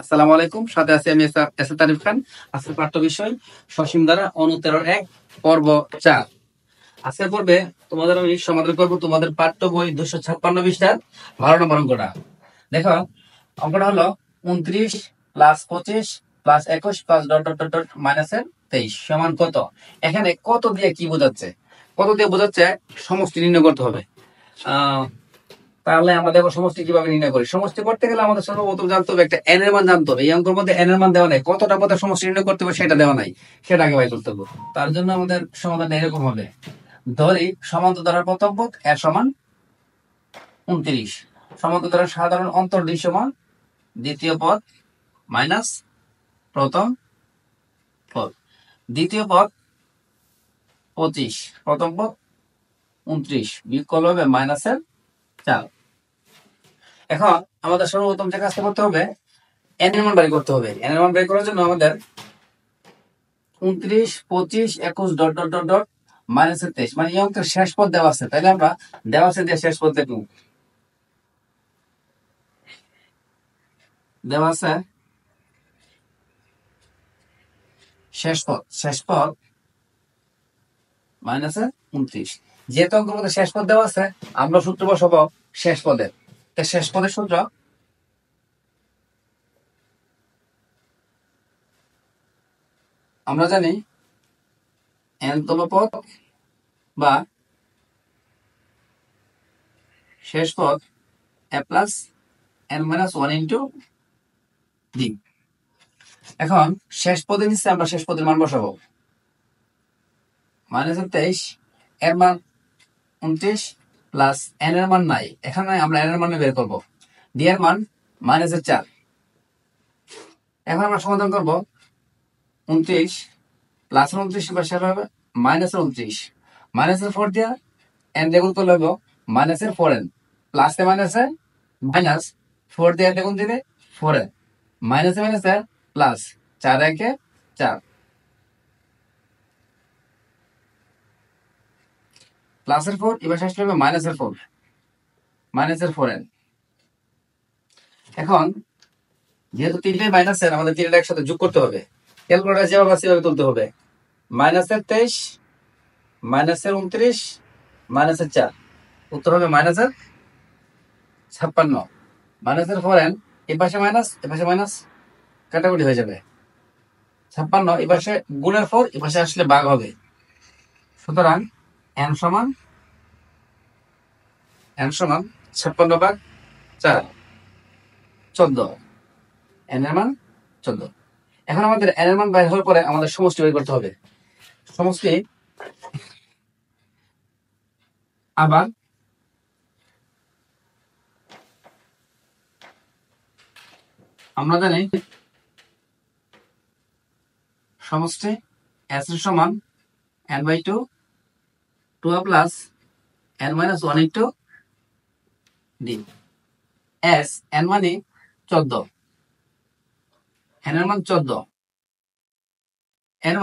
আসসালামু আলাইকুম, সাথে আছি আমি এস এ তারিফ খান। আজকের পাঠ্য বিষয় সসীম ধারা অনুতেরো ১ পর্ব ৪। আজকের পর্বে তোমাদের আমি সমাধান করবো তোমাদের পাঠ্য বই ২৫৬ পৃষ্ঠার ১২ নম্বর অঙ্কটা। দেখো, অঙ্কটা হলো ২৯ plus ২৫ plus ২১ plus dot dot dot dot মাইনাসের ২৩ সমান কত। এখানে কত দিয়ে কি বোঝাচ্ছে? কত দিয়ে বোঝাচ্ছে সমষ্টি নির্ণয় করতে হবে। তাহলে আমরা দেখো সমষ্টি কিভাবে নির্ণয় করি। সমষ্টি করতে গেলে আমাদের সর্বপ্রথম জানতে হবে একটা এন এর মান জানতে হবে। এই অঙ্কের মধ্যে এন এর মান দেওয়া নাই, কতটা পথে সমষ্টি নির্ণয় করতে হবে সেটা দেওয়া নাই, সেটা আগে বাই করতে হবে। তার জন্য আমাদের সমাধান এরকম হবে। ধরি সমান্তর ধারার প্রথম পদ এর সমান ২৯, সমান্তর ধারার সাধারণ অন্তর ডি সমান দ্বিতীয় পদ মাইনাস প্রথম পদ, দ্বিতীয় পদ ২৫, প্রথম পদ ২৯, বিয়োগ করলে হবে মাইনাসের ৪। এখন আমাদের সর্বপ্রথম যে কাজটা করতে হবে, এন এর মান বের করতে হবে। এন এর মান বের করার জন্য আমাদের ২৯, ২৫, ২১ ডট ডট ডট ডট মাইনাসের ২৩, মানে এই অঙ্কের শেষ পদ দেওয়া আছে, তাহলে আমরা দেওয়া আছে দিয়ে শেষ পদ দেখব। দেওয়া আছে শেষ পদ মাইনাসের ২৯। যেহেতু অঙ্কের মধ্যে শেষ পদ দেওয়া আছে, আমরা সূত্র বসাবো শেষ পদের। শেষ পদের সূত্র আমরা জানি এন তম পদ বা শেষ পদ a plus n minus 1 into d. এখন শেষ পদে নিচ্ছে, আমরা শেষ পদের মান বসাবো মাইনাসের ২৩, এর মান ২৯ প্লাস এন এর মান নাই, এখানে আমরা এন এর মান বের করবো। ডি এর মান মাইনাসের ৪। এখন আমরা সমাধান করবো ২৯ প্লাস ২৯ পাশে হবে মাইনাসের ২৯, মাইনাসের 4 দিয়া এন দ্বিগুণ করলে হবে মাইনাসের 4n, প্লাসে মাইনাসে মাইনাস 4 দিয়ে দ্বিগুণ দিলে 4n, মাইনাসে মাইনাসে প্লাস ৪ একে ৪, প্লাসের 4 এবার শেষ হবে মাইনাসের 4, মাইনাসের 4n। এখন যেহেতু তিনটাই মাইনাসের, আমাদের তিনটা একসাথে যোগ করতে হবে। ক্যালকুলেটর যেভাবে আছে সেভাবে তুলতে হবে। মাইনাসের ২৩, মাইনাসের ২৯, মাইনাসের ৪, উত্তর হবে মাইনাসের ৫৬। মাইনাসের 4n, এ পাশে মাইনাস এ পাশে মাইনাস, কাটাকুটি হয়ে যাবে। ৫৬ এ পাশে গুণের 4 এ পাশে আসলে ভাগ হবে। সুতরাং n সমান ৫৬ ভাগ ৪, ১৪। n এর মান ১৪। এখন আমাদের n এর মান বের হওয়ার পরে আমাদের সমষ্টি বের করতে হবে। সমষ্টি আবার আমরা জানি সমষ্টি s এর সমান n/2 2a plus n minus 1 into d। s n মানে ১৪, n এর মান ১৪, এর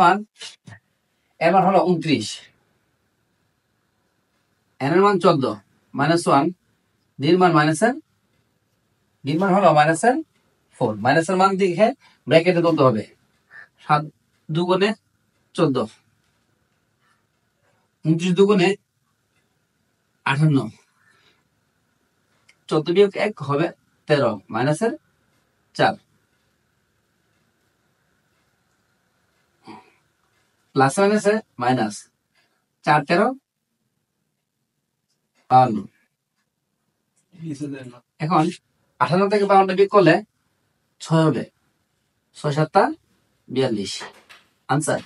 মান হলো ২৯, n এর মান ১৪ মাইনাস 1, d এর মান মাইনাসের, d এর মান হলো মাইনাসের 4, মাইনাসের মান দিকে ব্র্যাকেটে তুলতে হবে। ৭ দুগুণে ১৪, ২৯ দুগুণে ৫৮, ১৪ বিয়োগ ১ হবে ১৩, মাইনাসের ৪, প্লাস মাইনাসে মাইনাস ৪ ১৩ ৫২। এখন ৫৮ থেকে ৫২ বিয়োগ করলে ৬ হবে, ৬ ৭ ৪২, আনসার